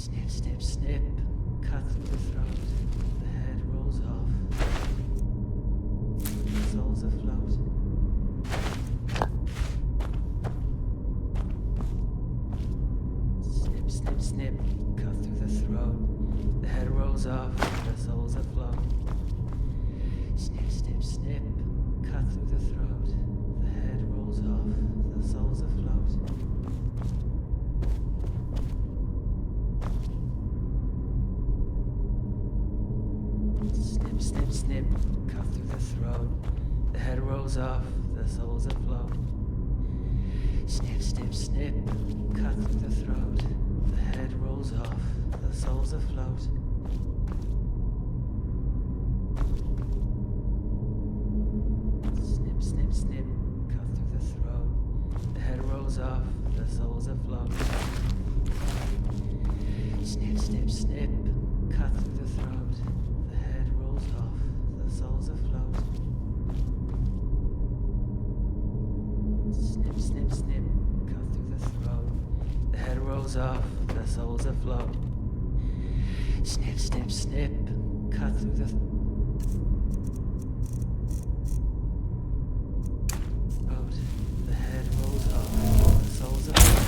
Snip, snip, snip, cut through the throat, the head rolls off, the soul's afloat. Snip, snip, snip, cut through the throat, the head rolls off, the soul's afloat. Snip, snip, snip, cut through the throat, the head rolls off, the soul's afloat. Snip, snip, snip, cut through the throat, the head rolls off, the soul's afloat. Snip, snip, snip, cut through the throat, the head rolls off, the soul's afloat. Snip, snip, snip, cut through the throat, the head rolls off, the soul's afloat. Snip, snip, snip, cut through the throat, the head rolls off, the soul's afloat. Snip, snip, snip, cut through the throat, the head rolls off, the soul's afloat. Snip, snip, snip, cut through the throat, the head rolls off, the soul's afloat.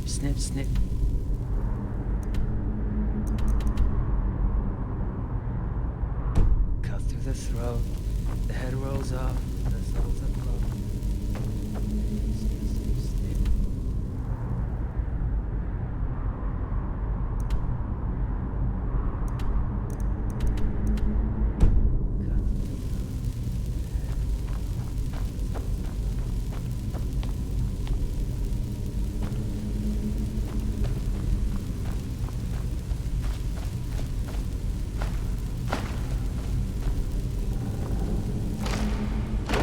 Snip, snip. Cut through the throat, the head rolls off, the soul's afloat. Snip, snip, snip. Cut through the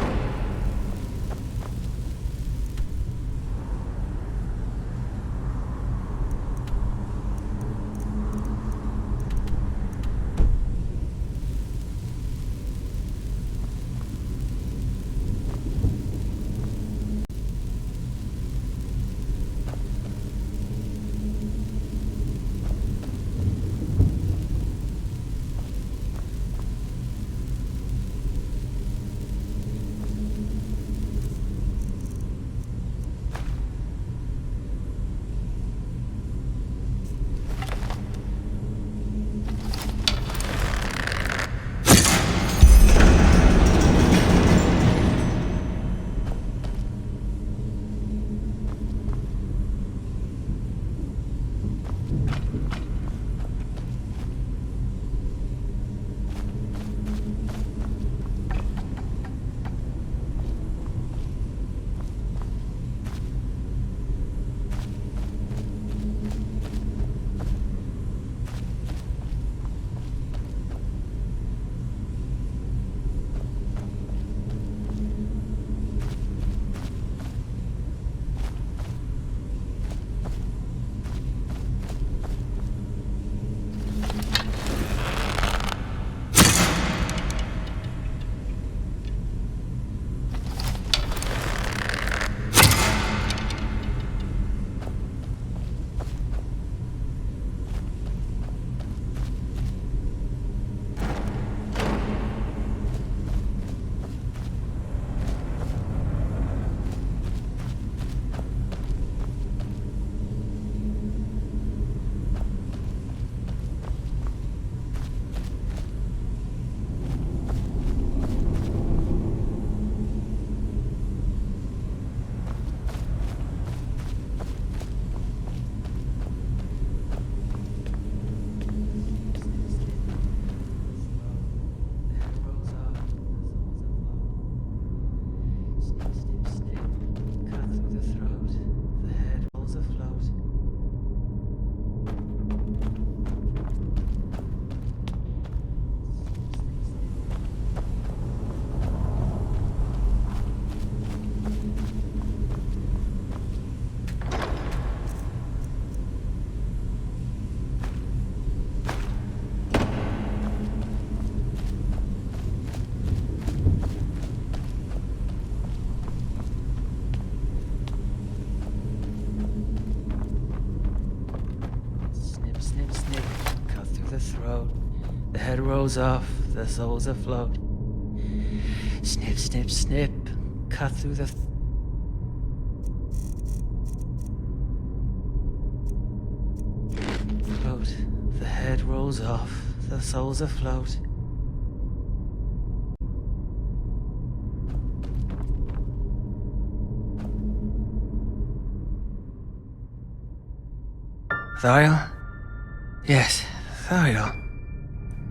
throat. The head rolls off, the soul's afloat. Snip, snip, snip, cut through the throat. The head rolls off, the soul's afloat. Tharael? Yes, Tharael.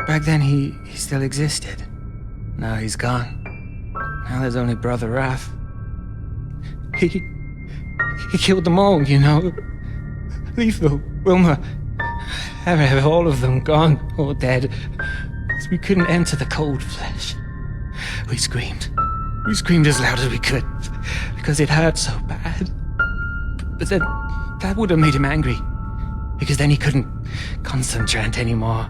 Back then he still existed. Now he's gone. Now there's only Brother Wrath. He killed them all, you know. Lethal, Wilma, have all of them gone or dead. Because we couldn't enter the cold flesh. We screamed. We screamed as loud as we could. Because it hurt so bad. But then, that would have made him angry. Because then he couldn't concentrate anymore.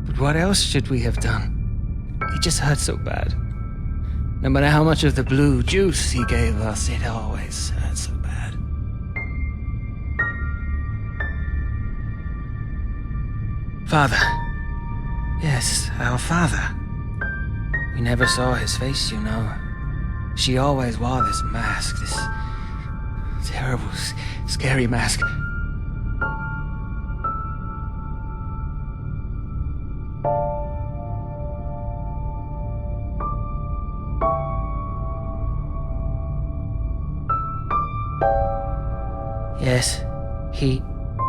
But what else should we have done? He just hurt so bad. No matter how much of the blue juice he gave us, it always hurt so bad. Father. Yes, our father. We never saw his face, you know. She always wore this mask, this terrible, scary mask. Yes, he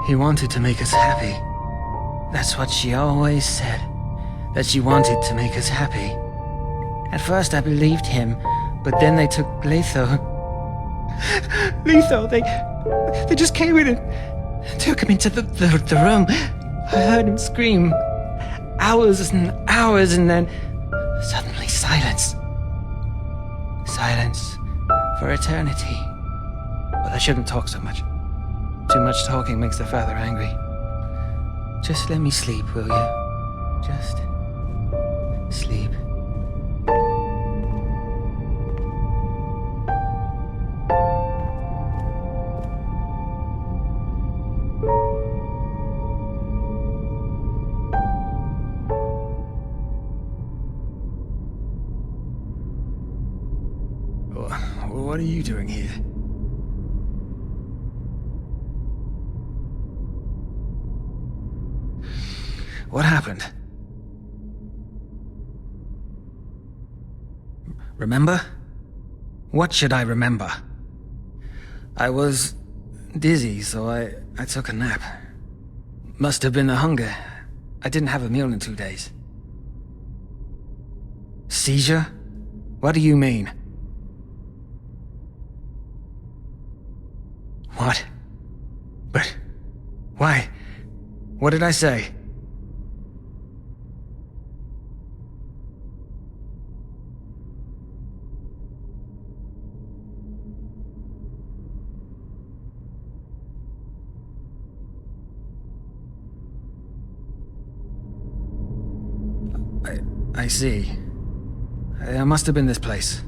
wanted to make us happy. That's what she always said, that she wanted to make us happy. At first I believed him, but then they took Letho. Letho, they just came in and took him into the room. I heard him scream. Hours and hours, and then suddenly silence. Silence for eternity. But I shouldn't talk so much. Too much talking makes the father angry. Just let me sleep, will you? Just sleep. What are you doing here? What happened? Remember? What should I remember? I was dizzy, so I took a nap. Must have been the hunger. I didn't have a meal in 2 days. Seizure? What do you mean? What? But why? What did I say? I see. It must have been this place.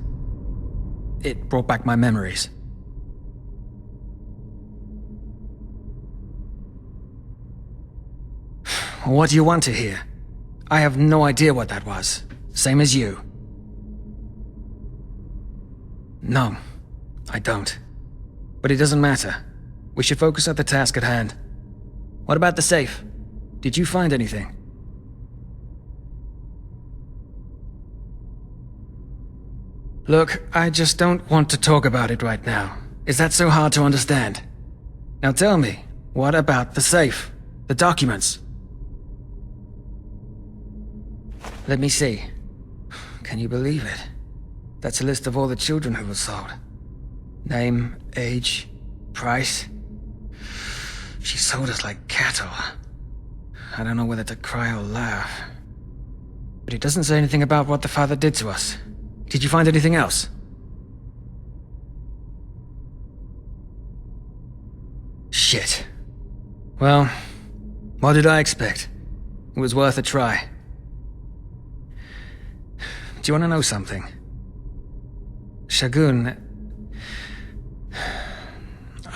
It brought back my memories. What do you want to hear? I have no idea what that was. Same as you. No, I don't. But it doesn't matter. We should focus on the task at hand. What about the safe? Did you find anything? Look, I just don't want to talk about it right now. Is that so hard to understand? Now tell me, what about the safe? The documents? Let me see. Can you believe it? That's a list of all the children who were sold. Name, age, price. She sold us like cattle. I don't know whether to cry or laugh. But it doesn't say anything about what the father did to us. Did you find anything else? Shit. Well, what did I expect? It was worth a try. Do you want to know something? Shagun...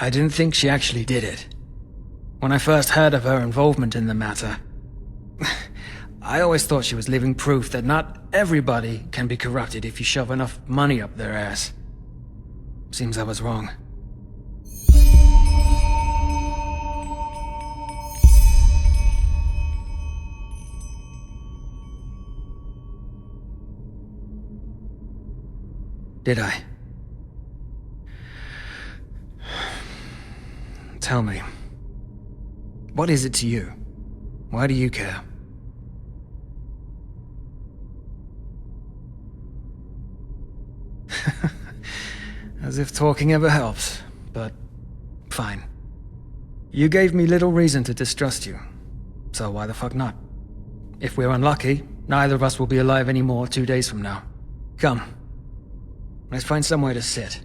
I didn't think she actually did it. When I first heard of her involvement in the matter, I always thought she was living proof that not everybody can be corrupted if you shove enough money up their ass. Seems I was wrong. Did I? Tell me, what is it to you? Why do you care? As if talking ever helps, but fine. You gave me little reason to distrust you, so why the fuck not? If we're unlucky, neither of us will be alive anymore 2 days from now. Come, let's find somewhere to sit.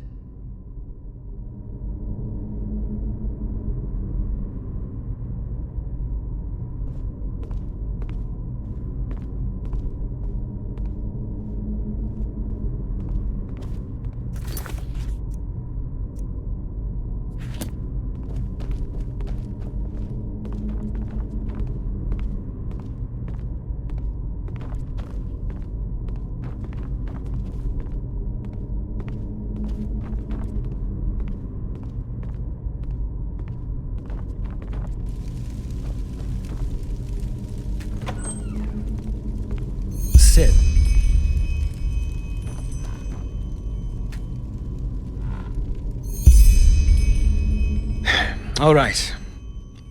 Sit. All right.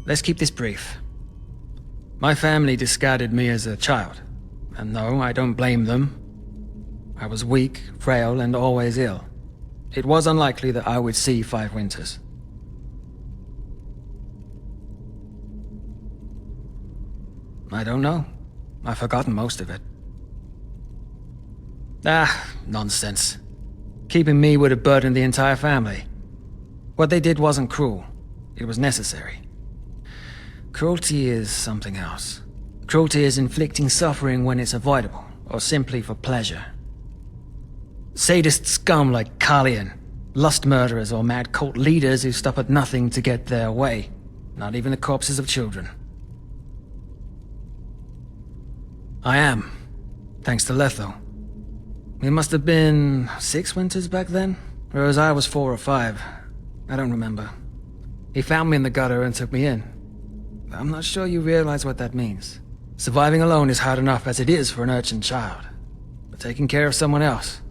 Let's keep this brief. My family discarded me as a child, and no, I don't blame them. I was weak, frail, and always ill. It was unlikely that I would see 5 winters. I don't know. I've forgotten most of it. Nonsense. Keeping me would have burdened the entire family. What they did wasn't cruel. It was necessary. Cruelty is something else. Cruelty is inflicting suffering when it's avoidable, or simply for pleasure. Sadist scum like Carlion, lust murderers or mad cult leaders who stop at nothing to get their way. Not even the corpses of children. I am, thanks to Letho. It must have been 6 winters back then, whereas I was 4 or 5. I don't remember. He found me in the gutter and took me in. I'm not sure you realize what that means. Surviving alone is hard enough as it is for an urchin child. But taking care of someone else,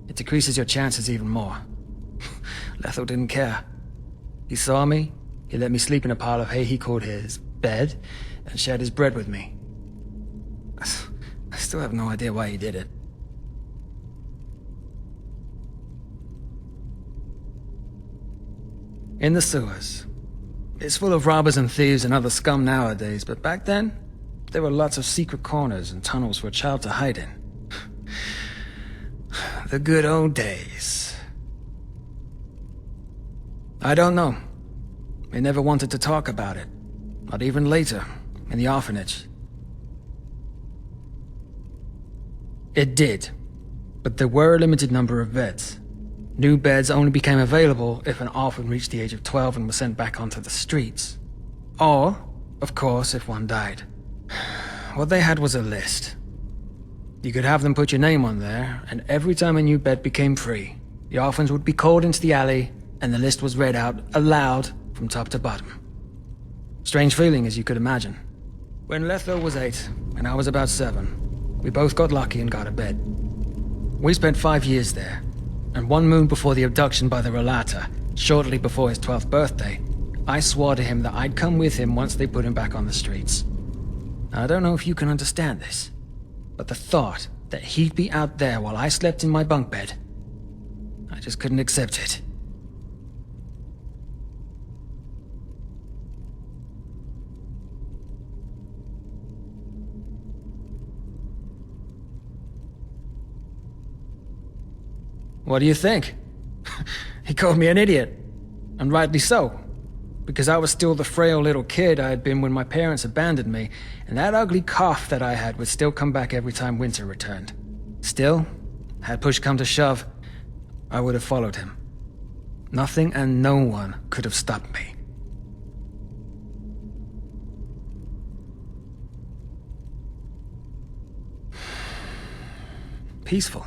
it decreases your chances even more. Letho didn't care. He saw me, he let me sleep in a pile of hay he called his bed, and shared his bread with me. I still have no idea why he did it. In the sewers. It's full of robbers and thieves and other scum nowadays, but back then, there were lots of secret corners and tunnels for a child to hide in. The good old days. I don't know. They never wanted to talk about it. Not even later, in the orphanage. It did, but there were a limited number of beds. New beds only became available if an orphan reached the age of 12 and was sent back onto the streets. Or, of course, if one died. What they had was a list. You could have them put your name on there, and every time a new bed became free, the orphans would be called into the alley, and the list was read out aloud from top to bottom. Strange feeling, as you could imagine. When Letho was 8, and I was about 7, we both got lucky and got a bed. We spent 5 years there. And 1 moon before the abduction by the Relata, shortly before his 12th birthday, I swore to him that I'd come with him once they put him back on the streets. Now, I don't know if you can understand this, but the thought that he'd be out there while I slept in my bunk bed, I just couldn't accept it. What do you think? He called me an idiot. And rightly so. Because I was still the frail little kid I had been when my parents abandoned me, and that ugly cough that I had would still come back every time winter returned. Still, had push come to shove, I would have followed him. Nothing and no one could have stopped me. peaceful.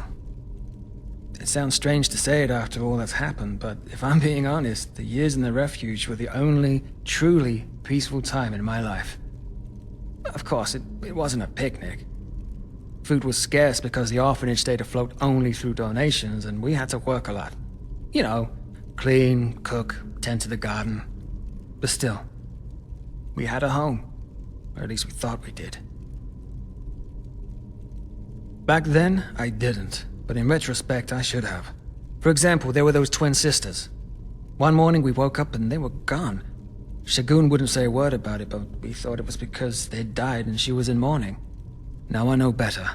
It sounds strange to say it after all that's happened, but if I'm being honest, the years in the refuge were the only truly peaceful time in my life. Of course, it wasn't a picnic. Food was scarce because the orphanage stayed afloat only through donations, and we had to work a lot. You know, clean, cook, tend to the garden. But still, we had a home. Or at least we thought we did. Back then, I didn't, but in retrospect, I should have. For example, there were those twin sisters. One morning we woke up and they were gone. Shagun wouldn't say a word about it, but we thought it was because they'd died and she was in mourning. Now I know better.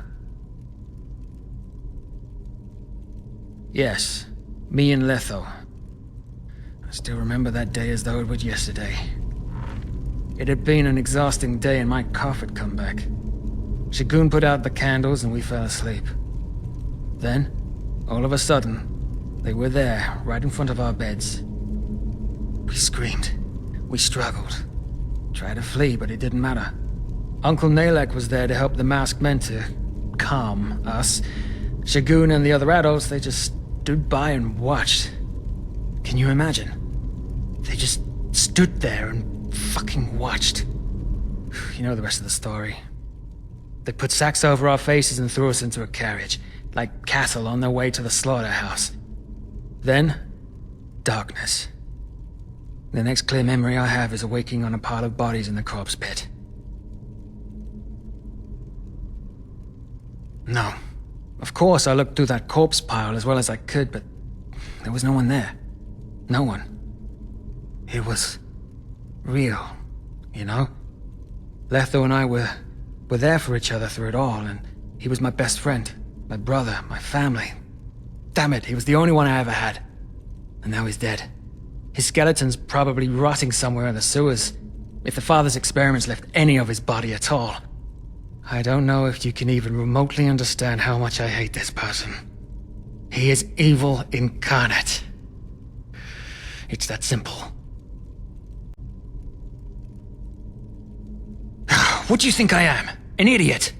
Yes, me and Letho. I still remember that day as though it was yesterday. It had been an exhausting day and my cough had come back. Shagun put out the candles and we fell asleep. Then, all of a sudden, they were there, right in front of our beds. We screamed. We struggled. Tried to flee, but it didn't matter. Uncle Nalek was there to help the masked men to calm us. Shagun and the other adults, they just stood by and watched. Can you imagine? They just stood there and fucking watched. You know the rest of the story. They put sacks over our faces and threw us into a carriage, like cattle on their way to the slaughterhouse. Then, darkness. The next clear memory I have is awaking on a pile of bodies in the corpse pit. No. Of course, I looked through that corpse pile as well as I could, but there was no one there. No one. It was real, you know? Letho and I were there for each other through it all, and he was my best friend, my brother, my family. Damn it, he was the only one I ever had. And now he's dead. His skeleton's probably rotting somewhere in the sewers, if the father's experiments left any of his body at all. I don't know if you can even remotely understand how much I hate this person. He is evil incarnate. It's that simple. What do you think I am? An idiot?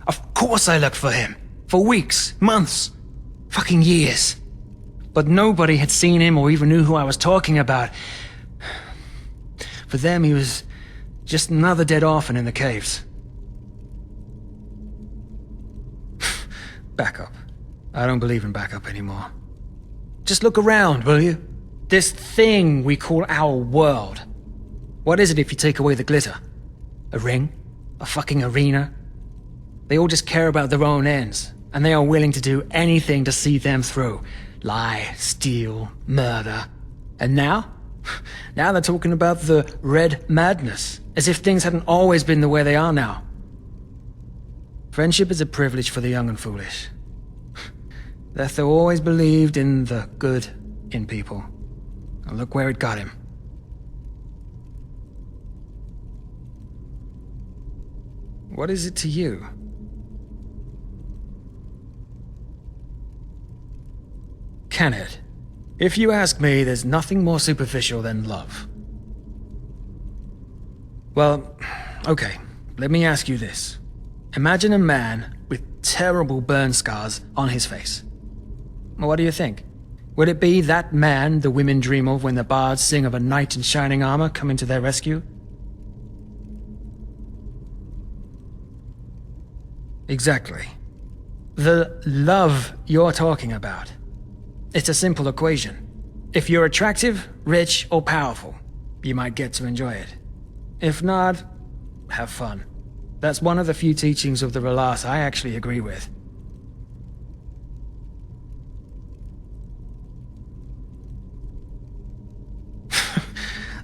Of course I looked for him. For weeks, months, fucking years. But nobody had seen him or even knew who I was talking about. For them, he was just another dead orphan in the caves. Backup. I don't believe in backup anymore. Just look around, will you? This thing we call our world. What is it if you take away the glitter? A ring? A fucking arena? They all just care about their own ends, and they are willing to do anything to see them through. Lie, steal, murder. And now? Now they're talking about the red madness, as if things hadn't always been the way they are now. Friendship is a privilege for the young and foolish. Letho always believed in the good in people. And look where it got him. What is it to you? Can it? If you ask me, there's nothing more superficial than love. Well, okay, let me ask you this. Imagine a man with terrible burn scars on his face. What do you think? Would it be that man the women dream of when the bards sing of a knight in shining armor coming to their rescue? Exactly. The love you're talking about. It's a simple equation. If you're attractive, rich, or powerful, you might get to enjoy it. If not, have fun. That's one of the few teachings of the Relas I actually agree with.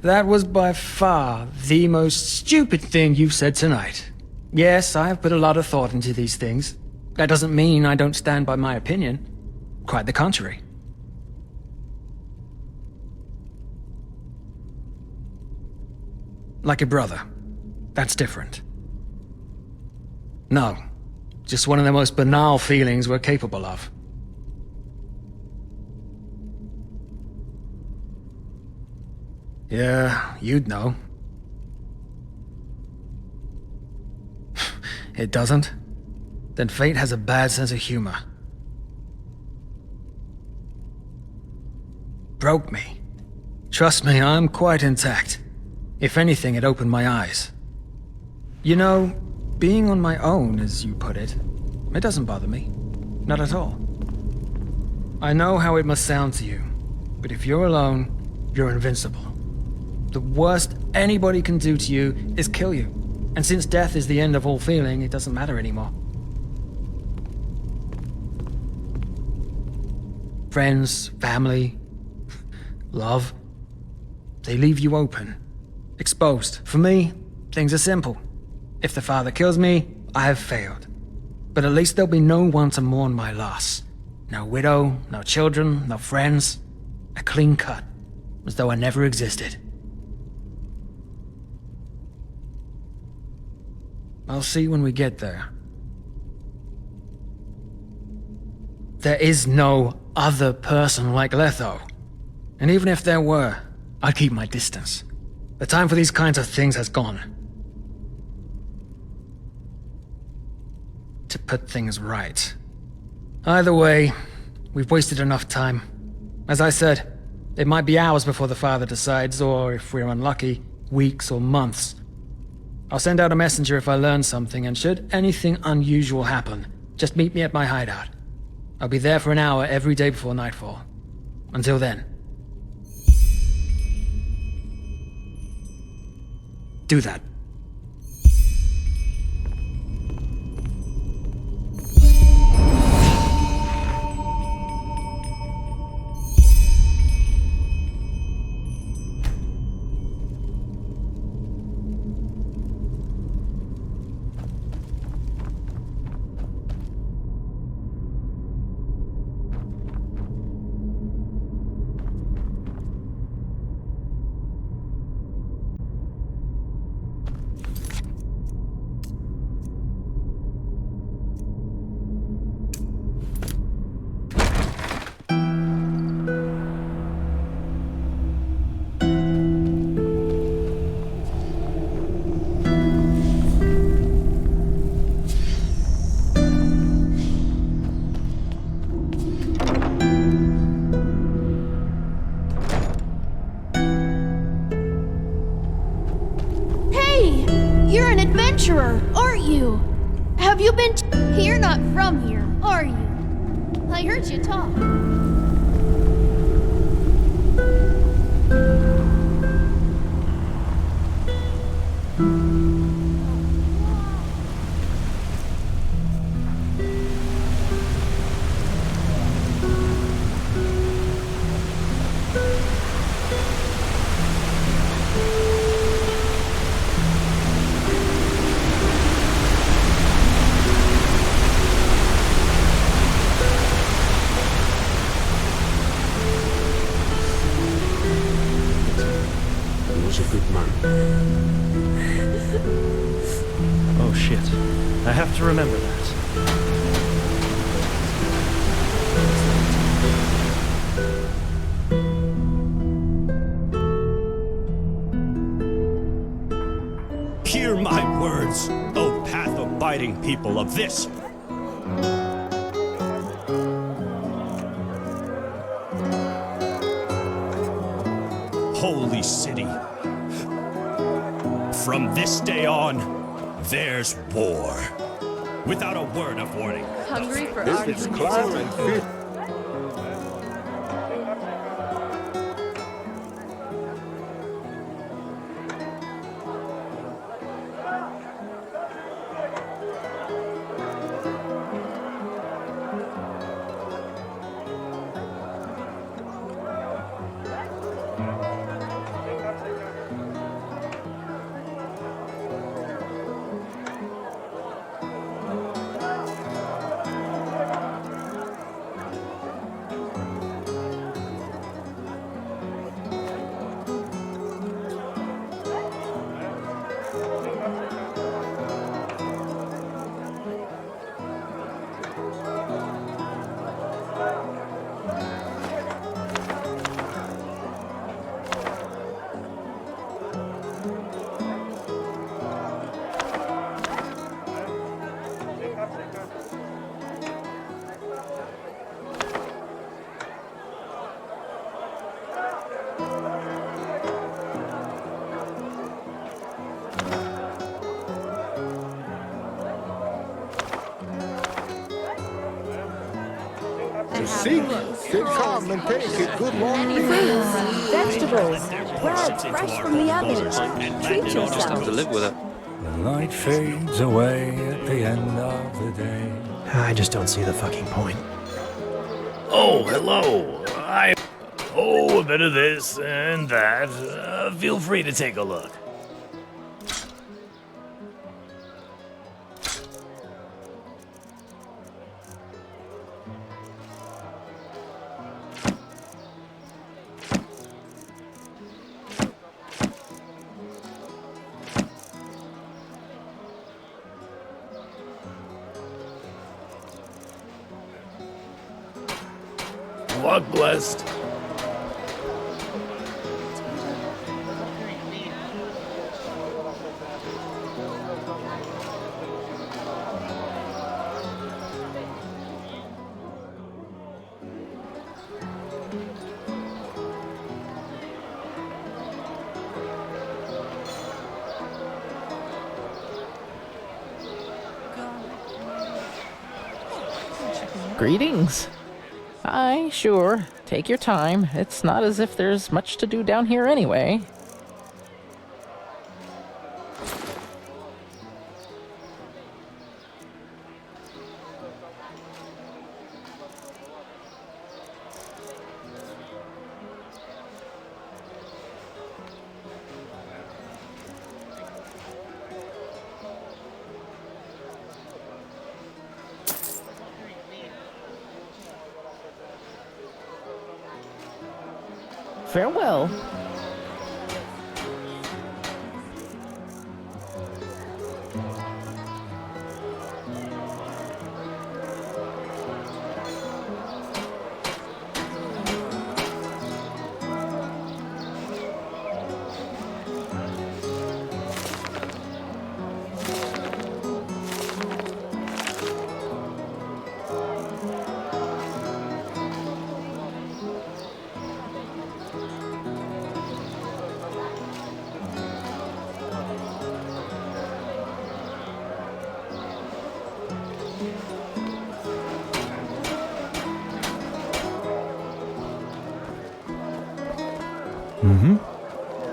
That was by far the most stupid thing you've said tonight. Yes, I have put a lot of thought into these things. That doesn't mean I don't stand by my opinion. Quite the contrary. Like a brother. That's different. No, just one of the most banal feelings we're capable of. Yeah, you'd know. It doesn't? Then fate has a bad sense of humor. broke me. Trust me, I'm quite intact. If anything, it opened my eyes. You know, being on my own, as you put it, it doesn't bother me. Not at all. I know how it must sound to you, but if you're alone, you're invincible. The worst anybody can do to you is kill you. And since death is the end of all feeling, it doesn't matter anymore. Friends, family, love, they leave you open, exposed. For me, things are simple. If the father kills me, I have failed. But at least there'll be no one to mourn my loss. No widow, no children, no friends. A clean cut, as though I never existed. I'll see when we get there. There is no other person like Letho. And even if there were, I'd keep my distance. The time for these kinds of things has gone. To put things right. Either way, we've wasted enough time. As I said, it might be hours before the father decides, or if we're unlucky, weeks or months. I'll send out a messenger if I learn something, and should anything unusual happen, just meet me at my hideout. I'll be there for an hour every day before nightfall. Until then. Do that. You're an adventurer, aren't you? Have you been You're not from here, are you? I heard you talk. Oh shit. I have to remember that. Hear my words, O path-abiding people of this holy city. From this day on, there's war. Without a word of warning. Hungry for It's cloud and fish. Seek, then come and take a good long meal. Fruits, vegetables, bread fresh from the oven. Treat yourself. To live with it. The light fades away at the end of the day. I just don't see the fucking point. Oh, hello. A bit of this and that. Feel free to take a look. Walk blessed. Greetings. Aye, sure. Take your time. It's not as if there's much to do down here anyway. Farewell.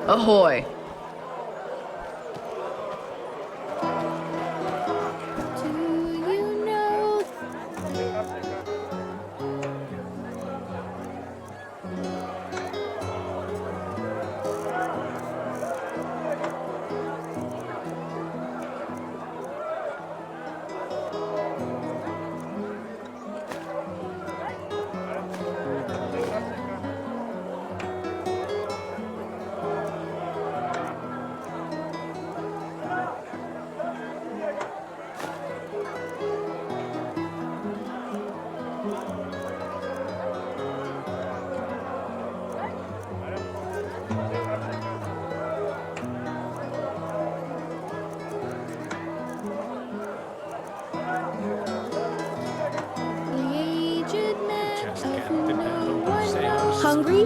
Ahoy! Do you know? Hungry?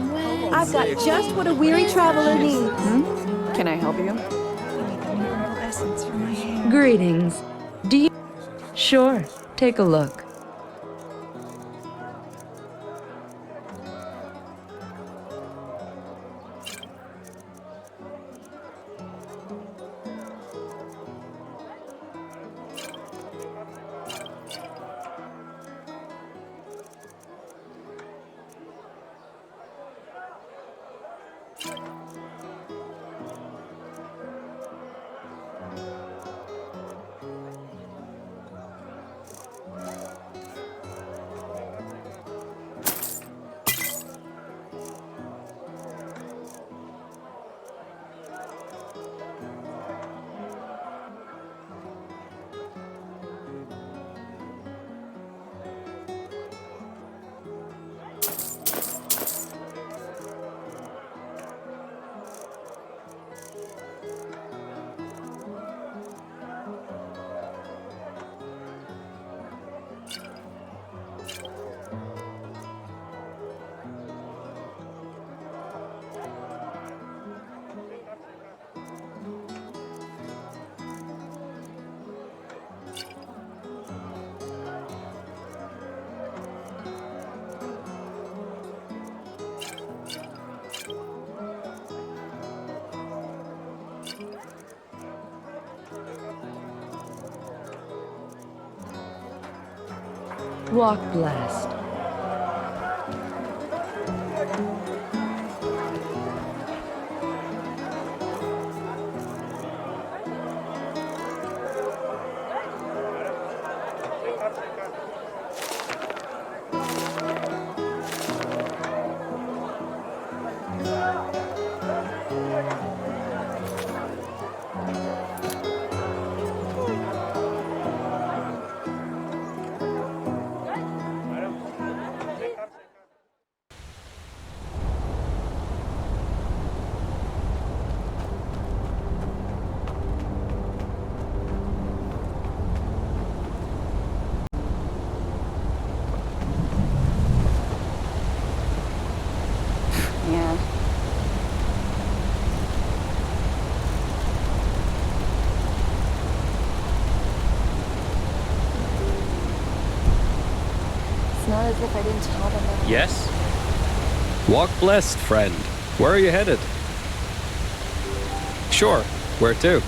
I've got just what a weary traveler needs. Can I help you? Greetings. Do you... Sure, take a look. Walk blessed. Yeah. It's not as if I didn't tell them that. Yes? Walk blessed, friend. Where are you headed? Sure. Where to?